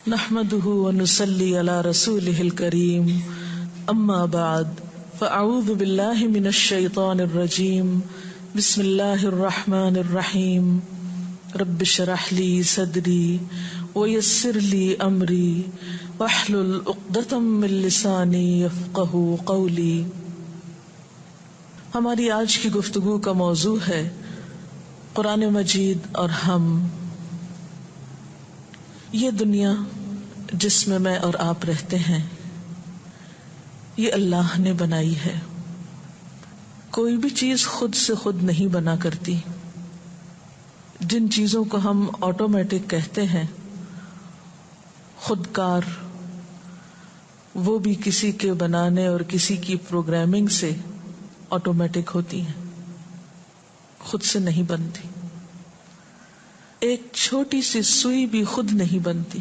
نحمده ونصلي على رسوله الكريم اما بعد فاعوذ بالله من الشيطان الرجيم بسم الله الرحمن الرحيم رب اشرح لي صدري ويسر لي امري واحلل عقدة من لساني يفقهوا قولي۔ ہماری آج کی گفتگو کا موضوع ہے قرآن مجید اور ہم۔ یہ دنیا جس میں میں اور آپ رہتے ہیں یہ اللہ نے بنائی ہے۔ کوئی بھی چیز خود سے خود نہیں بنا کرتی۔ جن چیزوں کو ہم آٹومیٹک کہتے ہیں، خودکار، وہ بھی کسی کے بنانے اور کسی کی پروگرامنگ سے آٹومیٹک ہوتی ہیں، خود سے نہیں بنتی۔ ایک چھوٹی سی سوئی بھی خود نہیں بنتی،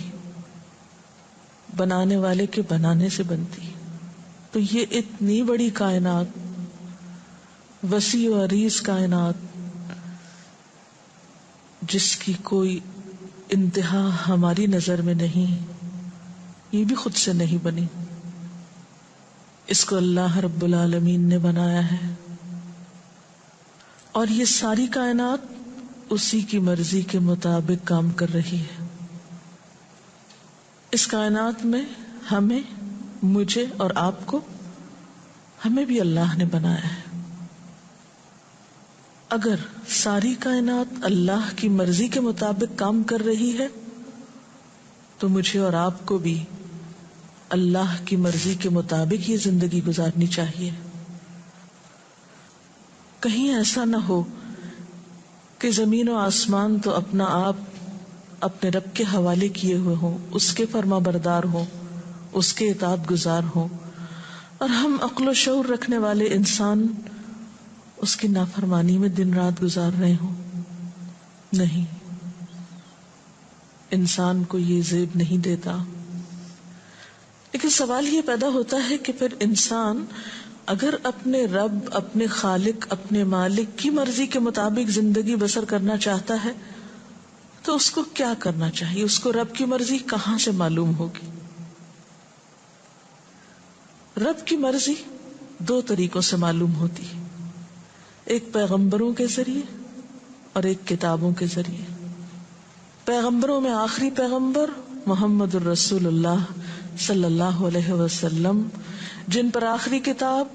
بنانے والے کے بنانے سے بنتی۔ تو یہ اتنی بڑی کائنات، وسیع و عریض کائنات، جس کی کوئی انتہا ہماری نظر میں نہیں، یہ بھی خود سے نہیں بنی۔ اس کو اللہ رب العالمین نے بنایا ہے، اور یہ ساری کائنات اسی کی مرضی کے مطابق کام کر رہی ہے۔ اس کائنات میں ہمیں، مجھے اور آپ کو، ہمیں بھی اللہ نے بنایا ہے۔ اگر ساری کائنات اللہ کی مرضی کے مطابق کام کر رہی ہے تو مجھے اور آپ کو بھی اللہ کی مرضی کے مطابق یہ زندگی گزارنی چاہیے۔ کہیں ایسا نہ ہو کہ زمین و آسمان تو اپنا آپ اپنے رب کے حوالے کیے ہوئے ہوں، اس کے فرما بردار ہوں، اس کے اطاعت گزار ہوں، اور ہم عقل و شعور رکھنے والے انسان اس کی نافرمانی میں دن رات گزار رہے ہوں۔ نہیں، انسان کو یہ زیب نہیں دیتا۔ لیکن سوال یہ پیدا ہوتا ہے کہ پھر انسان اگر اپنے رب، اپنے خالق، اپنے مالک کی مرضی کے مطابق زندگی بسر کرنا چاہتا ہے تو اس کو کیا کرنا چاہیے؟ اس کو رب کی مرضی کہاں سے معلوم ہوگی؟ رب کی مرضی دو طریقوں سے معلوم ہوتی ہے، ایک پیغمبروں کے ذریعے اور ایک کتابوں کے ذریعے۔ پیغمبروں میں آخری پیغمبر محمد الرسول اللہ صلی اللہ علیہ وسلم، جن پر آخری کتاب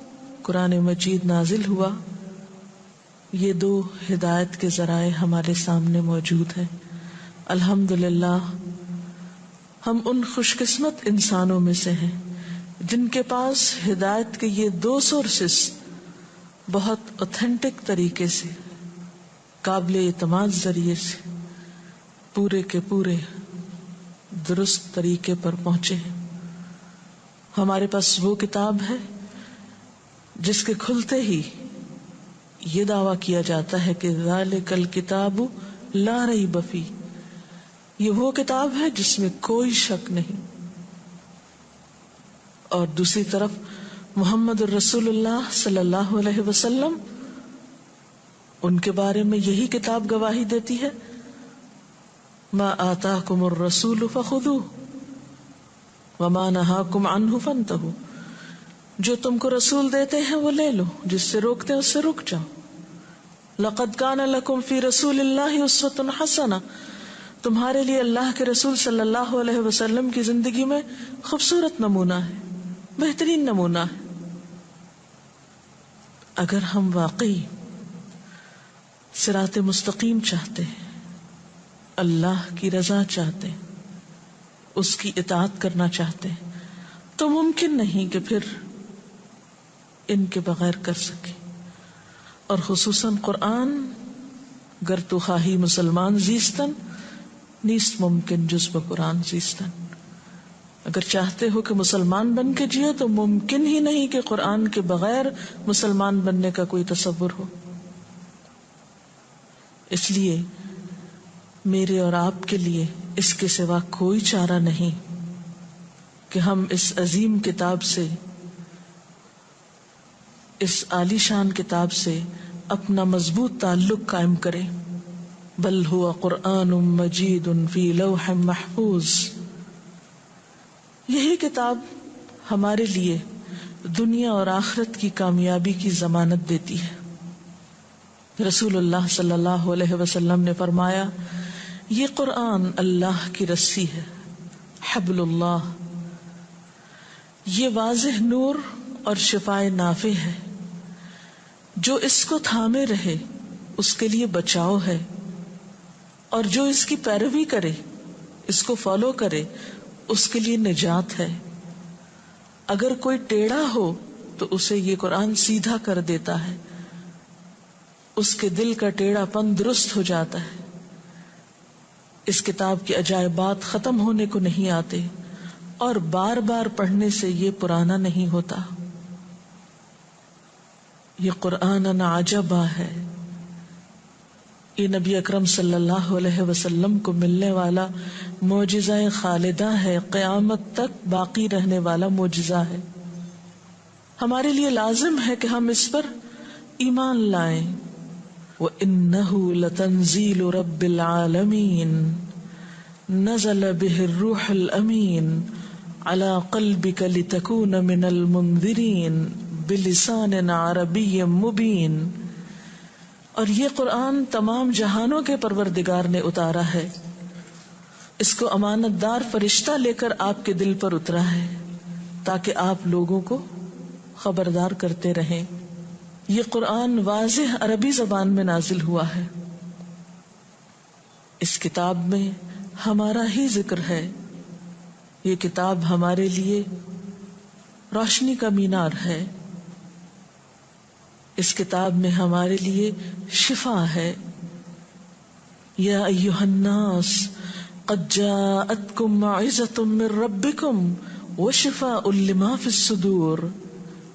قرآن مجید نازل ہوا، یہ دو ہدایت کے ذرائع ہمارے سامنے موجود ہیں۔ الحمدللہ ہم ان خوش قسمت انسانوں میں سے ہیں جن کے پاس ہدایت کے یہ دو سورسز بہت اوتھینٹک طریقے سے، قابل اعتماد ذریعے سے، پورے کے پورے درست طریقے پر پہنچے ہیں۔ ہمارے پاس وہ کتاب ہے جس کے کھلتے ہی یہ دعویٰ کیا جاتا ہے کہ ذالک الکتاب لا ریب فیہ، یہ وہ کتاب ہے جس میں کوئی شک نہیں۔ اور دوسری طرف محمد الرسول اللہ صلی اللہ علیہ وسلم، ان کے بارے میں یہی کتاب گواہی دیتی ہے، ما آتاکم الرسول فخذوہ وما نہاکم عنہ فانتہوا، جو تم کو رسول دیتے ہیں وہ لے لو، جس سے روکتے ہیں اس سے رک جاؤ۔ لقد کان لکم فی رسول اللہ اسوۃ حسنہ، تمہارے لیے اللہ کے رسول صلی اللہ علیہ وسلم کی زندگی میں خوبصورت نمونہ ہے، بہترین نمونہ ہے۔ اگر ہم واقعی صراط مستقیم چاہتے ہیں، اللہ کی رضا چاہتے ہیں، اس کی اطاعت کرنا چاہتے ہیں، تو ممکن نہیں کہ پھر ان کے بغیر کر سکے۔ اور خصوصاً قرآن، گر تو خواہی مسلمان زیستن نیست ممکن جز بقرآن زیستن، اگر چاہتے ہو کہ مسلمان بن کے جیو تو ممکن ہی نہیں کہ قرآن کے بغیر مسلمان بننے کا کوئی تصور ہو۔ اس لیے میرے اور آپ کے لیے اس کے سوا کوئی چارہ نہیں کہ ہم اس عظیم کتاب سے، اس عالی شان کتاب سے اپنا مضبوط تعلق قائم کریں۔ بل ہوا قرآن مجید فی لوح محفوظ، یہی کتاب ہمارے لیے دنیا اور آخرت کی کامیابی کی ضمانت دیتی ہے۔ رسول اللہ صلی اللہ علیہ وسلم نے فرمایا، یہ قرآن اللہ کی رسی ہے، حبل اللہ، یہ واضح نور اور شفائے نافع ہے، جو اس کو تھامے رہے اس کے لیے بچاؤ ہے، اور جو اس کی پیروی کرے، اس کو فالو کرے، اس کے لیے نجات ہے۔ اگر کوئی ٹیڑھا ہو تو اسے یہ قرآن سیدھا کر دیتا ہے، اس کے دل کا ٹیڑھا پن درست ہو جاتا ہے۔ اس کتاب کے عجائبات ختم ہونے کو نہیں آتے، اور بار بار پڑھنے سے یہ پرانا نہیں ہوتا۔ یہ قرآن عجبا ہے، یہ نبی اکرم صلی اللہ علیہ وسلم کو ملنے والا معجزہ خالدہ ہے، قیامت تک باقی رہنے والا معجزہ ہے۔ ہمارے لیے لازم ہے کہ ہم اس پر ایمان لائیں۔ وَإِنَّهُ لَتَنزِيلُ رَبِّ الْعَالَمِينَ نَزَلَ بِهِ الرُّوحُ الْأَمِينُ عَلَى قَلْبِكَ لِتَكُونَ مِنَ الْمُنذِرِينَ بِلِسَانٍ عَرَبِيٍّ مُبِينٍ۔ اور یہ قرآن تمام جہانوں کے پروردگار نے اتارا ہے، اس کو امانت دار فرشتہ لے کر آپ کے دل پر اترا ہے، تاکہ آپ لوگوں کو خبردار کرتے رہیں۔ یہ قرآن واضح عربی زبان میں نازل ہوا ہے۔ اس کتاب میں ہمارا ہی ذکر ہے۔ یہ کتاب ہمارے لیے روشنی کا مینار ہے، اس کتاب میں ہمارے لیے شفا ہے۔ یا ایھا الناس قد جاءتکم موعظۃ من ربکم وشفاء لما فی الصدور۔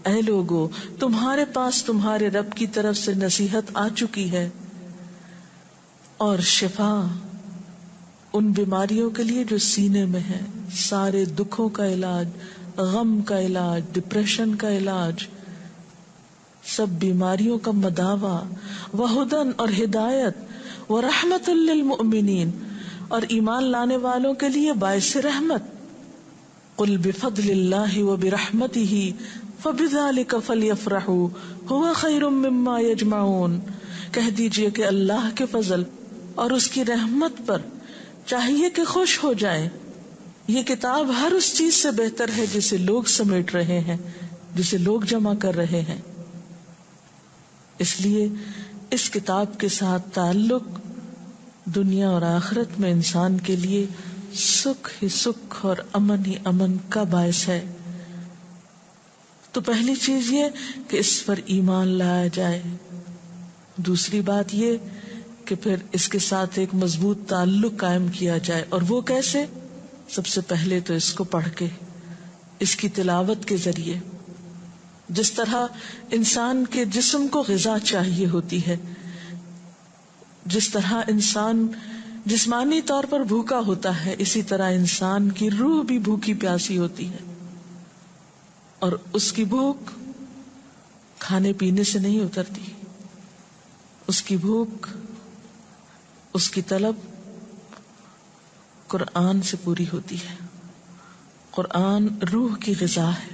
اے لوگو، تمہارے پاس تمہارے رب کی طرف سے نصیحت آ چکی ہے، اور شفا ان بیماریوں کے لیے جو سینے میں ہے، سارے دکھوں کا علاج، غم کا علاج، ڈپریشن کا علاج، سب بیماریوں کا مداوا، وہدن اور ہدایت، ورحمت للمؤمنین اور ایمان لانے والوں کے لیے باعث رحمت۔ قل بفضل اللہ وبرحمتہ فبذلک فلیفرحوا ھو خیر مما یجمعون۔ کہہ دیجئے کہ اللہ کے فضل اور اس کی رحمت پر چاہیے کہ خوش ہو جائیں، یہ کتاب ہر اس چیز سے بہتر ہے جسے لوگ سمیٹ رہے ہیں، جسے لوگ جمع کر رہے ہیں۔ اس لیے اس کتاب کے ساتھ تعلق دنیا اور آخرت میں انسان کے لیے سکھ ہی سکھ اور امن ہی امن کا باعث ہے۔ تو پہلی چیز یہ کہ اس پر ایمان لایا جائے، دوسری بات یہ کہ پھر اس کے ساتھ ایک مضبوط تعلق قائم کیا جائے، اور وہ کیسے؟ سب سے پہلے تو اس کو پڑھ کے، اس کی تلاوت کے ذریعے۔ جس طرح انسان کے جسم کو غذا چاہیے ہوتی ہے، جس طرح انسان جسمانی طور پر بھوکا ہوتا ہے، اسی طرح انسان کی روح بھی بھوکی پیاسی ہوتی ہے، اور اس کی بھوک کھانے پینے سے نہیں اترتی، اس کی بھوک، اس کی طلب قرآن سے پوری ہوتی ہے۔ قرآن روح کی غذا ہے،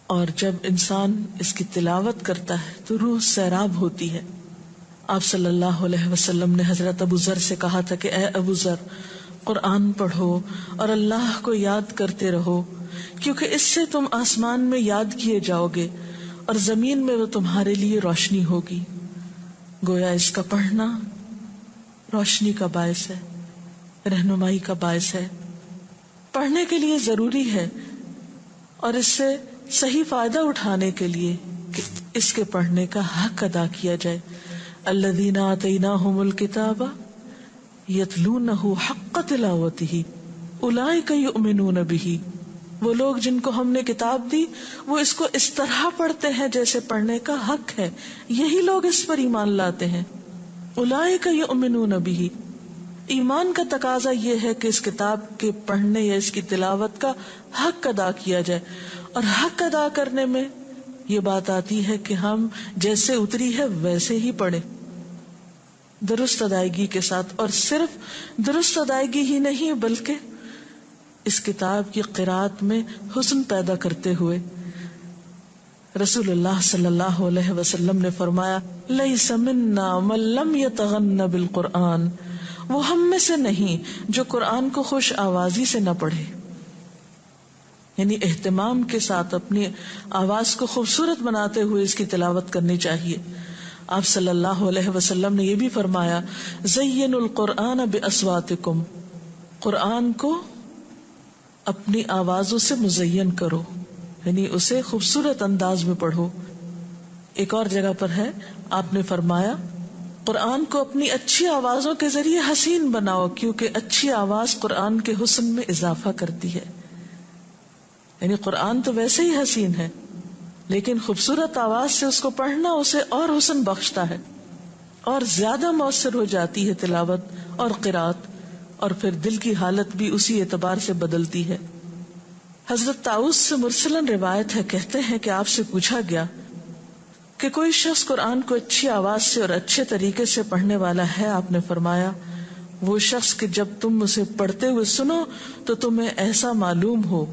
اور جب انسان اس کی تلاوت کرتا ہے تو روح سیراب ہوتی ہے۔ آپ صلی اللہ علیہ وسلم نے حضرت ابو ذر سے کہا تھا کہ اے ابو ذر، قرآن پڑھو اور اللہ کو یاد کرتے رہو، کیونکہ اس سے تم آسمان میں یاد کیے جاؤ گے اور زمین میں وہ تمہارے لیے روشنی ہوگی۔ گویا اس کا پڑھنا روشنی کا باعث ہے، رہنمائی کا باعث ہے۔ پڑھنے کے لیے ضروری ہے، اور اس سے صحیح فائدہ اٹھانے کے لیے کہ اس کے پڑھنے کا حق ادا کیا جائے۔ الذین آتیناہم الکتاب یتلونہ حق تلاوتہ اولئک یؤمنون بہ۔ وہ لوگ جن کو ہم نے کتاب دی وہ اس کو اس طرح پڑھتے ہیں جیسے پڑھنے کا حق ہے، یہی لوگ اس پر ایمان لاتے ہیں۔ اولئک یؤمنون بہ، ایمان کا تقاضا یہ ہے کہ اس کتاب کے پڑھنے یا اس کی تلاوت کا حق ادا کیا جائے، اور حق ادا کرنے میں یہ بات آتی ہے کہ ہم جیسے اتری ہے ویسے ہی پڑھیں، درست ادائیگی کے ساتھ۔ اور صرف درست ادائیگی ہی نہیں بلکہ اس کتاب کی قرات میں حسن پیدا کرتے ہوئے رسول اللہ صلی اللہ علیہ وسلم نے فرمایا لیس منا من لم یتغن بالقرآن، وہ ہم میں سے نہیں جو قرآن کو خوش آوازی سے نہ پڑھے، یعنی اہتمام کے ساتھ اپنی آواز کو خوبصورت بناتے ہوئے اس کی تلاوت کرنی چاہیے۔ آپ صلی اللہ علیہ وسلم نے یہ بھی فرمایا زینوا القرآن باصواتکم، قرآن کو اپنی آوازوں سے مزین کرو، یعنی اسے خوبصورت انداز میں پڑھو۔ ایک اور جگہ پر ہے آپ نے فرمایا قرآن کو اپنی اچھی آوازوں کے ذریعے حسین بناؤ، کیونکہ اچھی آواز قرآن کے حسن میں اضافہ کرتی ہے۔ یعنی قرآن تو ویسے ہی حسین ہے، لیکن خوبصورت آواز سے اس کو پڑھنا اسے اور حسن بخشتا ہے، اور زیادہ مؤثر ہو جاتی ہے تلاوت اور قرات، اور پھر دل کی حالت بھی اسی اعتبار سے بدلتی ہے۔ حضرت طاؤس سے مرسلن روایت ہے، کہتے ہیں کہ آپ سے پوچھا گیا کہ کوئی شخص قرآن کو اچھی آواز سے اور اچھے طریقے سے پڑھنے والا ہے؟ آپ نے فرمایا وہ شخص کہ جب تم اسے پڑھتے ہوئے سنو تو تمہیں ایسا معلوم ہو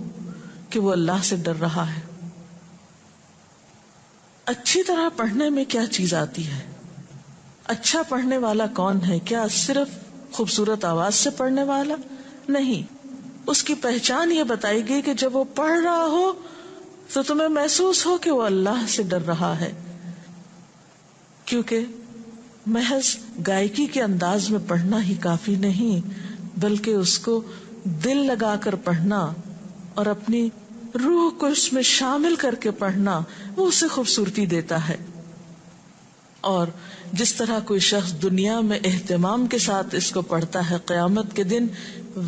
کہ وہ اللہ سے ڈر رہا ہے۔ اچھی طرح پڑھنے میں کیا چیز آتی ہے؟ اچھا پڑھنے والا کون ہے؟ کیا صرف خوبصورت آواز سے پڑھنے والا؟ نہیں، اس کی پہچان یہ بتائی گئی کہ جب وہ پڑھ رہا ہو تو تمہیں محسوس ہو کہ وہ اللہ سے ڈر رہا ہے، کیونکہ محض گائکی کے انداز میں پڑھنا ہی کافی نہیں، بلکہ اس کو دل لگا کر پڑھنا اور اپنی روح کو اس میں شامل کر کے پڑھنا وہ اسے خوبصورتی دیتا ہے۔ اور جس طرح کوئی شخص دنیا میں اہتمام کے ساتھ اس کو پڑھتا ہے، قیامت کے دن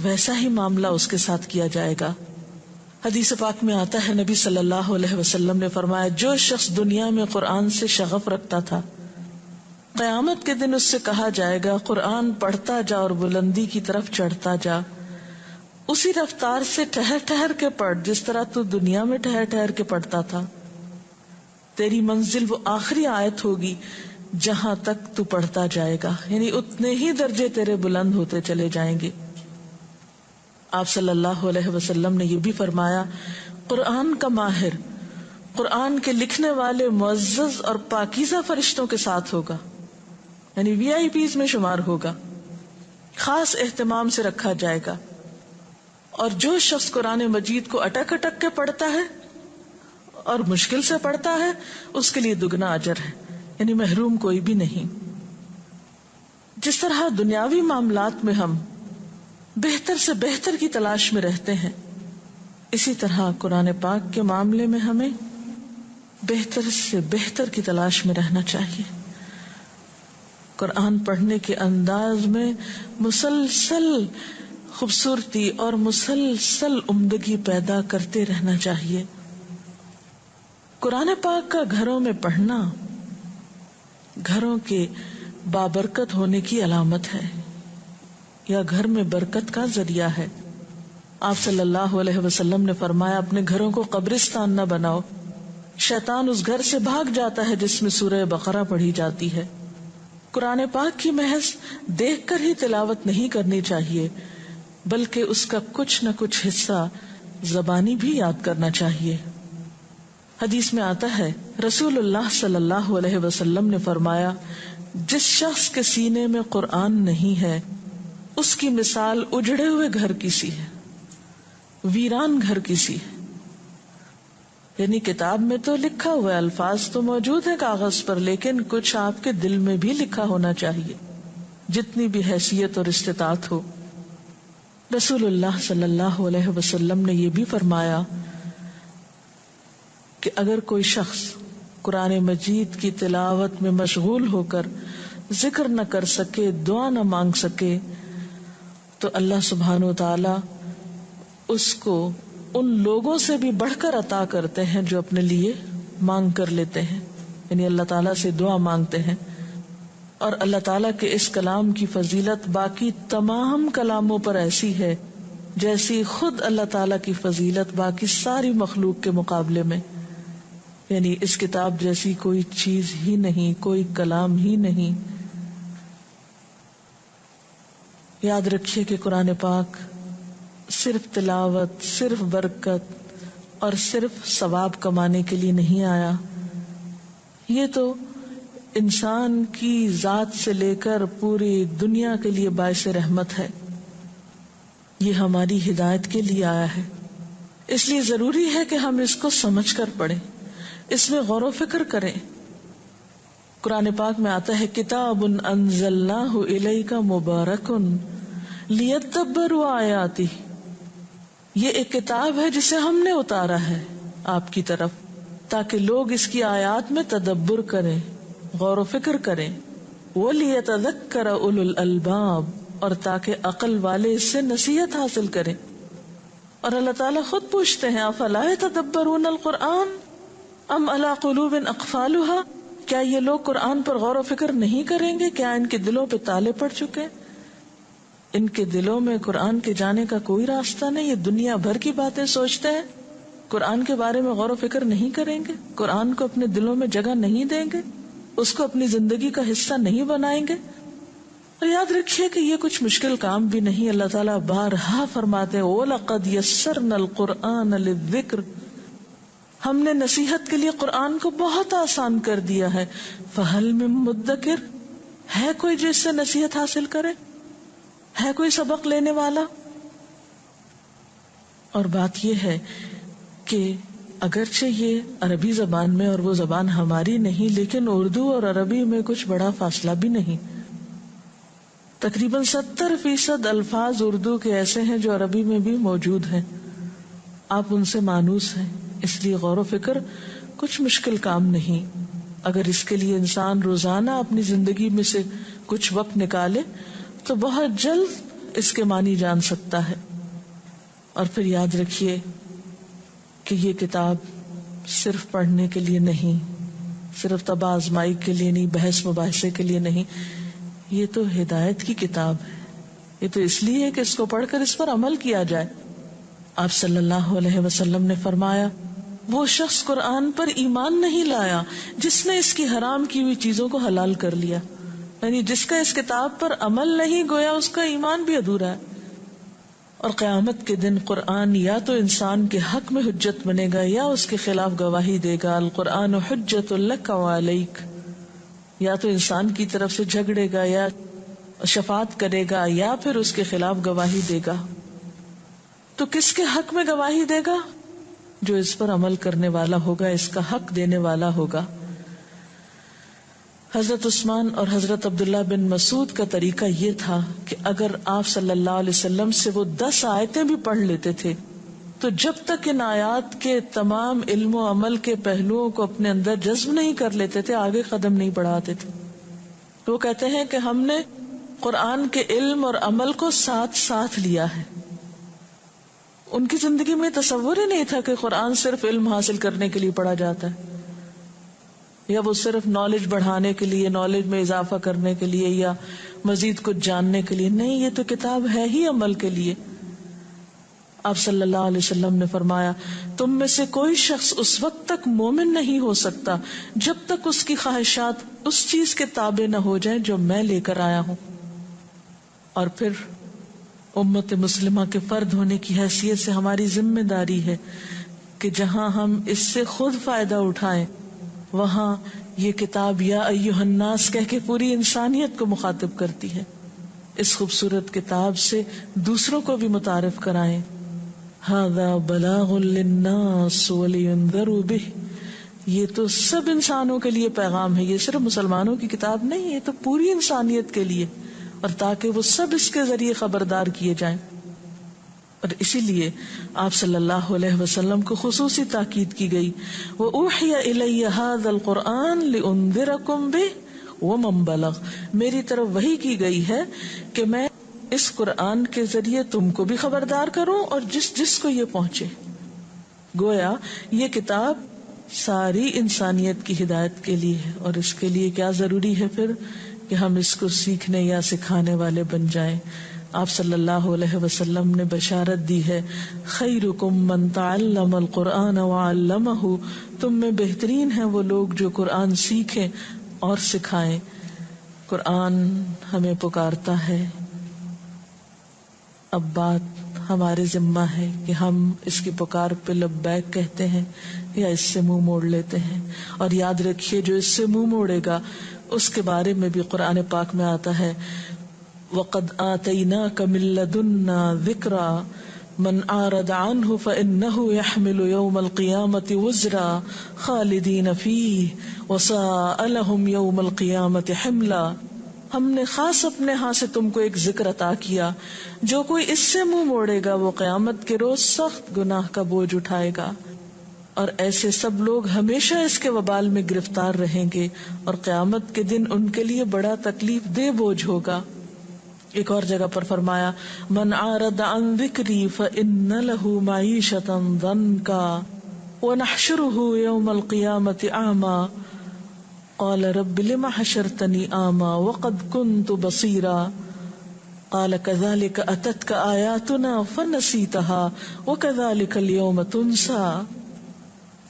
ویسا ہی معاملہ اس کے ساتھ کیا جائے گا۔ حدیث پاک میں آتا ہے نبی صلی اللہ علیہ وسلم نے فرمایا جو شخص دنیا میں قرآن سے شغف رکھتا تھا، قیامت کے دن اس سے کہا جائے گا قرآن پڑھتا جا اور بلندی کی طرف چڑھتا جا، اسی رفتار سے ٹھہر ٹھہر کے پڑھ جس طرح تو دنیا میں ٹھہر ٹھہر کے پڑھتا تھا، تیری منزل وہ آخری آیت ہوگی جہاں تک تو پڑھتا جائے گا، یعنی اتنے ہی درجے تیرے بلند ہوتے چلے جائیں گے۔ آپ صلی اللہ علیہ وسلم نے یہ بھی فرمایا قرآن کا ماہر قرآن کے لکھنے والے معزز اور پاکیزہ فرشتوں کے ساتھ ہوگا، یعنی VIP میں شمار ہوگا، خاص اہتمام سے رکھا جائے گا۔ اور جو شخص قرآن مجید کو اٹک اٹک کے پڑھتا ہے اور مشکل سے پڑھتا ہے اس کے لیے دگنا اجر ہے، یعنی محروم کوئی بھی نہیں۔ جس طرح دنیاوی معاملات میں ہم بہتر سے بہتر کی تلاش میں رہتے ہیں، اسی طرح قرآن پاک کے معاملے میں ہمیں بہتر سے بہتر کی تلاش میں رہنا چاہیے۔ قرآن پڑھنے کے انداز میں مسلسل خوبصورتی اور مسلسل عمدگی پیدا کرتے رہنا چاہیے۔ قرآن پاک کا گھروں میں پڑھنا گھروں کے بابرکت ہونے کی علامت ہے، یا گھر میں برکت کا ذریعہ ہے۔ آپ صلی اللہ علیہ وسلم نے فرمایا اپنے گھروں کو قبرستان نہ بناؤ، شیطان اس گھر سے بھاگ جاتا ہے جس میں سورہ بقرہ پڑھی جاتی ہے۔ قرآن پاک کی محض دیکھ کر ہی تلاوت نہیں کرنی چاہیے، بلکہ اس کا کچھ نہ کچھ حصہ زبانی بھی یاد کرنا چاہیے۔ حدیث میں آتا ہے رسول اللہ صلی اللہ علیہ وسلم نے فرمایا جس شخص کے سینے میں قرآن نہیں ہے اس کی مثال اجڑے ہوئے گھر کی سی ہے، ویران گھر کی سی ہے۔ یعنی کتاب میں تو لکھا ہوا الفاظ تو موجود ہیں کاغذ پر، لیکن کچھ آپ کے دل میں بھی لکھا ہونا چاہیے، جتنی بھی حیثیت اور استطاعت ہو۔ رسول اللہ صلی اللہ علیہ وسلم نے یہ بھی فرمایا کہ اگر کوئی شخص قرآن مجید کی تلاوت میں مشغول ہو کر ذکر نہ کر سکے، دعا نہ مانگ سکے، تو اللہ سبحانہ و تعالی اس کو ان لوگوں سے بھی بڑھ کر عطا کرتے ہیں جو اپنے لیے مانگ کر لیتے ہیں، یعنی اللہ تعالیٰ سے دعا مانگتے ہیں۔ اور اللہ تعالیٰ کے اس کلام کی فضیلت باقی تمام کلاموں پر ایسی ہے جیسی خود اللہ تعالیٰ کی فضیلت باقی ساری مخلوق کے مقابلے میں، یعنی اس کتاب جیسی کوئی چیز ہی نہیں، کوئی کلام ہی نہیں۔ یاد رکھیے کہ قرآن پاک صرف تلاوت، صرف برکت اور صرف ثواب کمانے کے لیے نہیں آیا. یہ تو انسان کی ذات سے لے کر پوری دنیا کے لیے باعث رحمت ہے. یہ ہماری ہدایت کے لیے آیا ہے. اس لیے ضروری ہے کہ ہم اس کو سمجھ کر پڑھیں، اس میں غور و فکر کریں. قرآن پاک میں آتا ہے کتاب انزلناہ الیک مبارک لیدبروا آیاتہ. یہ ایک کتاب ہے جسے ہم نے اتارا ہے آپ کی طرف تاکہ لوگ اس کی آیات میں تدبر کریں، غور و فکر کریں. وَلِيَتَذَكَّرَ أُولُو الْأَلْبَابِ، اور تاکہ عقل والے اس سے نصیحت حاصل کریں. اور اللہ تعالیٰ خود پوچھتے ہیں افلا یتدبرون القرآن ام علی قلوب اقفالها، کیا یہ لوگ قرآن پر غور و فکر نہیں کریں گے؟ کیا ان کے دلوں پہ تالے پڑ چکے؟ ان کے دلوں میں قرآن کے جانے کا کوئی راستہ نہیں. یہ دنیا بھر کی باتیں سوچتے ہیں، قرآن کے بارے میں غور و فکر نہیں کریں گے، قرآن کو اپنے دلوں میں جگہ نہیں دیں گے، اس کو اپنی زندگی کا حصہ نہیں بنائیں گے. اور یاد رکھیے کہ یہ کچھ مشکل کام بھی نہیں. اللہ تعالیٰ بارہا فرماتے ہیں وَلَقَدْ يَسَّرْنَا الْقُرْآنَ لِلذِّكْرِ، ہم نے نصیحت کے لیے قرآن کو بہت آسان کر دیا ہے. فَهَلْ مِن مُدَّكِرٍ، ہے کوئی جو اس سے نصیحت حاصل کرے؟ ہے کوئی سبق لینے والا؟ اور بات یہ ہے کہ اگرچہ یہ عربی زبان میں اور وہ زبان ہماری نہیں، لیکن اردو اور عربی میں کچھ بڑا فاصلہ بھی نہیں. تقریباً 70% الفاظ اردو کے ایسے ہیں جو عربی میں بھی موجود ہیں. آپ ان سے مانوس ہیں. اس لیے غور و فکر کچھ مشکل کام نہیں. اگر اس کے لیے انسان روزانہ اپنی زندگی میں سے کچھ وقت نکالے تو بہت جلد اس کے معنی جان سکتا ہے. اور پھر یاد رکھیے کہ یہ کتاب صرف پڑھنے کے لیے نہیں، صرف طبع آزمائی کے لیے نہیں، بحث مباحثے کے لیے نہیں. یہ تو ہدایت کی کتاب ہے. یہ تو اس لیے ہے کہ اس کو پڑھ کر اس پر عمل کیا جائے. آپ صلی اللہ علیہ وسلم نے فرمایا وہ شخص قرآن پر ایمان نہیں لایا جس نے اس کی حرام کی ہوئی چیزوں کو حلال کر لیا. یعنی جس کا اس کتاب پر عمل نہیں، گویا اس کا ایمان بھی ادھورا ہے. اور قیامت کے دن قرآن یا تو انسان کے حق میں حجت بنے گا یا اس کے خلاف گواہی دے گا. القرآن حجت لک وعلیک، یا تو انسان کی طرف سے جھگڑے گا یا شفاعت کرے گا یا پھر اس کے خلاف گواہی دے گا. تو کس کے حق میں گواہی دے گا؟ جو اس پر عمل کرنے والا ہوگا، اس کا حق دینے والا ہوگا. حضرت عثمان اور حضرت عبداللہ بن مسعود کا طریقہ یہ تھا کہ اگر آپ صلی اللہ علیہ وسلم سے وہ 10 آیتیں بھی پڑھ لیتے تھے تو جب تک ان آیات کے تمام علم و عمل کے پہلوؤں کو اپنے اندر جذب نہیں کر لیتے تھے، آگے قدم نہیں بڑھاتے تھے. وہ کہتے ہیں کہ ہم نے قرآن کے علم اور عمل کو ساتھ ساتھ لیا ہے. ان کی زندگی میں تصور ہی نہیں تھا کہ قرآن صرف علم حاصل کرنے کے لیے پڑھا جاتا ہے، یا وہ صرف نالج بڑھانے کے لیے، نالج میں اضافہ کرنے کے لیے، یا مزید کچھ جاننے کے لیے. نہیں، یہ تو کتاب ہے ہی عمل کے لیے. آپ صلی اللہ علیہ وسلم نے فرمایا تم میں سے کوئی شخص اس وقت تک مومن نہیں ہو سکتا جب تک اس کی خواہشات اس چیز کے تابع نہ ہو جائیں جو میں لے کر آیا ہوں. اور پھر امت مسلمہ کے فرد ہونے کی حیثیت سے ہماری ذمہ داری ہے کہ جہاں ہم اس سے خود فائدہ اٹھائیں وہاں یہ کتاب یا ایھا الناس کہہ کے پوری انسانیت کو مخاطب کرتی ہے. اس خوبصورت کتاب سے دوسروں کو بھی متعارف کرائیں. ھذا بلاغ للناس ولینذروا بہ، یہ تو سب انسانوں کے لیے پیغام ہے. یہ صرف مسلمانوں کی کتاب نہیں، یہ تو پوری انسانیت کے لیے، اور تاکہ وہ سب اس کے ذریعے خبردار کیے جائیں. اور اسی لیے آپ صلی اللہ علیہ وسلم کو خصوصی تاکید کی گئی وَأُوحِيَ إِلَيَّ هَذَا الْقُرْآنُ لِأُنذِرَكُمْ بِهِ وَمَنْ بَلَغَ، میری طرف وحی کی گئی ہے کہ میں اس قرآن کے ذریعے تم کو بھی خبردار کروں اور جس کو یہ پہنچے. گویا یہ کتاب ساری انسانیت کی ہدایت کے لیے ہے. اور اس کے لیے کیا ضروری ہے پھر کہ ہم اس کو سیکھنے یا سکھانے والے بن جائیں. آپ صلی اللہ علیہ وسلم نے بشارت دی ہے خیرکم من تعلم القرآن وعلمہ، تم میں بہترین ہیں وہ لوگ جو قرآن سیکھیں اور سکھائیں. قرآن ہمیں پکارتا ہے. اب بات ہمارے ذمہ ہے کہ ہم اس کی پکار پہ لبیک کہتے ہیں یا اس سے منہ موڑ لیتے ہیں. اور یاد رکھیے جو اس سے منہ موڑے گا اس کے بارے میں بھی قرآن پاک میں آتا ہے وَقَدْ آتَيْنَاكَ مِن لَّدُنَّا ذِكْرًا مَنْ أَعْرَضَ عَنْهُ فَإِنَّهُ يَحْمِلُ يَوْمَ الْقِيَامَةِ وِزْرًا خَالِدِينَ فِيهِ وَسَاءَ لَهُمْ يَوْمَ الْقِيَامَةِ حِمْلًا. ہم نے خاص اپنے ہاں سے تم کو ایک ذکر عطا کیا، جو کوئی اس سے منہ موڑے گا وہ قیامت کے روز سخت گناہ کا بوجھ اٹھائے گا، اور ایسے سب لوگ ہمیشہ اس کے وبال میں گرفتار رہیں گے، اور قیامت کے دن ان کے لیے بڑا تکلیف دہ بوجھ ہوگا. ایک اور جگہ پر فرمایا من اعرض عن ذکری فإن له معیشة ضنکا ونحشره یوم القیامة اعمی قال رب لم حشرتنی اعمی وقد كنت بصیرا قال كذلك اتتك آیاتنا فنسیتها وكذلك اليوم تنسى.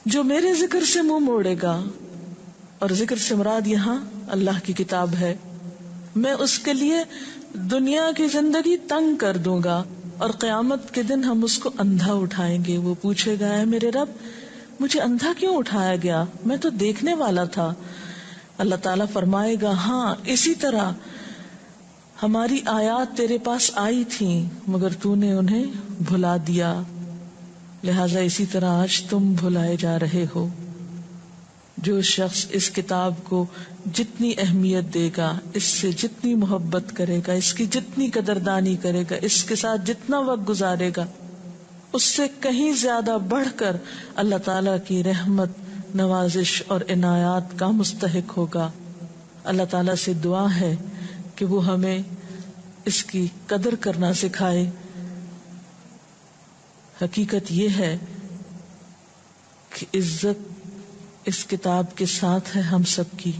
جو میرے ذکر سے منہ موڑے گا، اور ذکر سے مراد یہاں اللہ کی کتاب ہے، میں اس کے لیے دنیا کی زندگی تنگ کر دوں گا، اور قیامت کے دن ہم اس کو اندھا اٹھائیں گے. وہ پوچھے گا اے میرے رب مجھے اندھا کیوں اٹھایا گیا، میں تو دیکھنے والا تھا. اللہ تعالیٰ فرمائے گا ہاں اسی طرح ہماری آیات تیرے پاس آئی تھیں مگر تو نے انہیں بھلا دیا، لہذا اسی طرح آج تم بھلائے جا رہے ہو. جو شخص اس کتاب کو جتنی اہمیت دے گا، اس سے جتنی محبت کرے گا، اس کی جتنی قدردانی کرے گا، اس کے ساتھ جتنا وقت گزارے گا، اس سے کہیں زیادہ بڑھ کر اللہ تعالیٰ کی رحمت، نوازش اور عنایات کا مستحق ہوگا. اللہ تعالیٰ سے دعا ہے کہ وہ ہمیں اس کی قدر کرنا سکھائے. حقیقت یہ ہے کہ عزت اس کتاب کے ساتھ ہے ہم سب کی،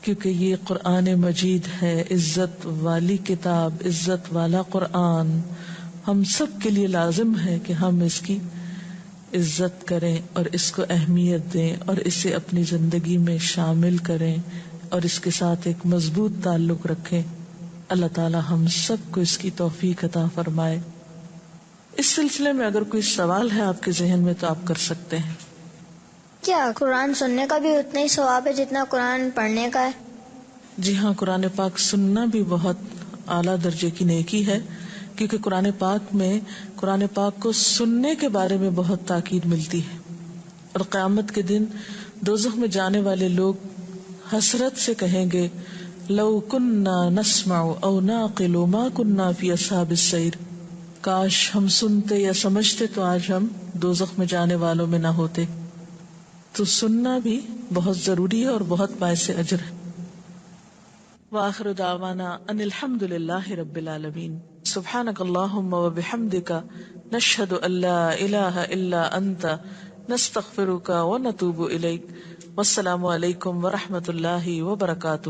کیونکہ یہ قرآن مجید ہے، عزت والی کتاب، عزت والا قرآن. ہم سب کے لیے لازم ہے کہ ہم اس کی عزت کریں اور اس کو اہمیت دیں اور اسے اپنی زندگی میں شامل کریں اور اس کے ساتھ ایک مضبوط تعلق رکھیں. اللہ تعالی ہم سب کو اس کی توفیق عطا فرمائے. اس سلسلے میں اگر کوئی سوال ہے آپ کے ذہن میں تو آپ کر سکتے ہیں. کیا قرآن سننے کا بھی اتنا ہی ثواب ہے جتنا قرآن پڑھنے کا ہے؟ جی ہاں، قرآن پاک سننا بھی بہت اعلیٰ درجے کی نیکی ہے، کیونکہ قرآن پاک میں قرآن پاک کو سننے کے بارے میں بہت تاکید ملتی ہے. اور قیامت کے دن دوزخ میں جانے والے لوگ حسرت سے کہیں گے لو کننا نسمع او نعقل ما کننا فی اصحاب السعیر، کاش ہم سنتے یا سمجھتے تو آج ہم دوزخ میں جانے والوں میں نہ ہوتے. تو سننا بھی بہت ضروری ہے اور بہت باعث اجر ہے. وآخر دعوانا ان الحمد للہ رب العالمین. سبحانک اللہم وبحمدک نشہد ان لا الہ الا انت نستغفرک ونتوب الیک. والسلام علیکم ورحمۃ اللہ وبرکاتہ.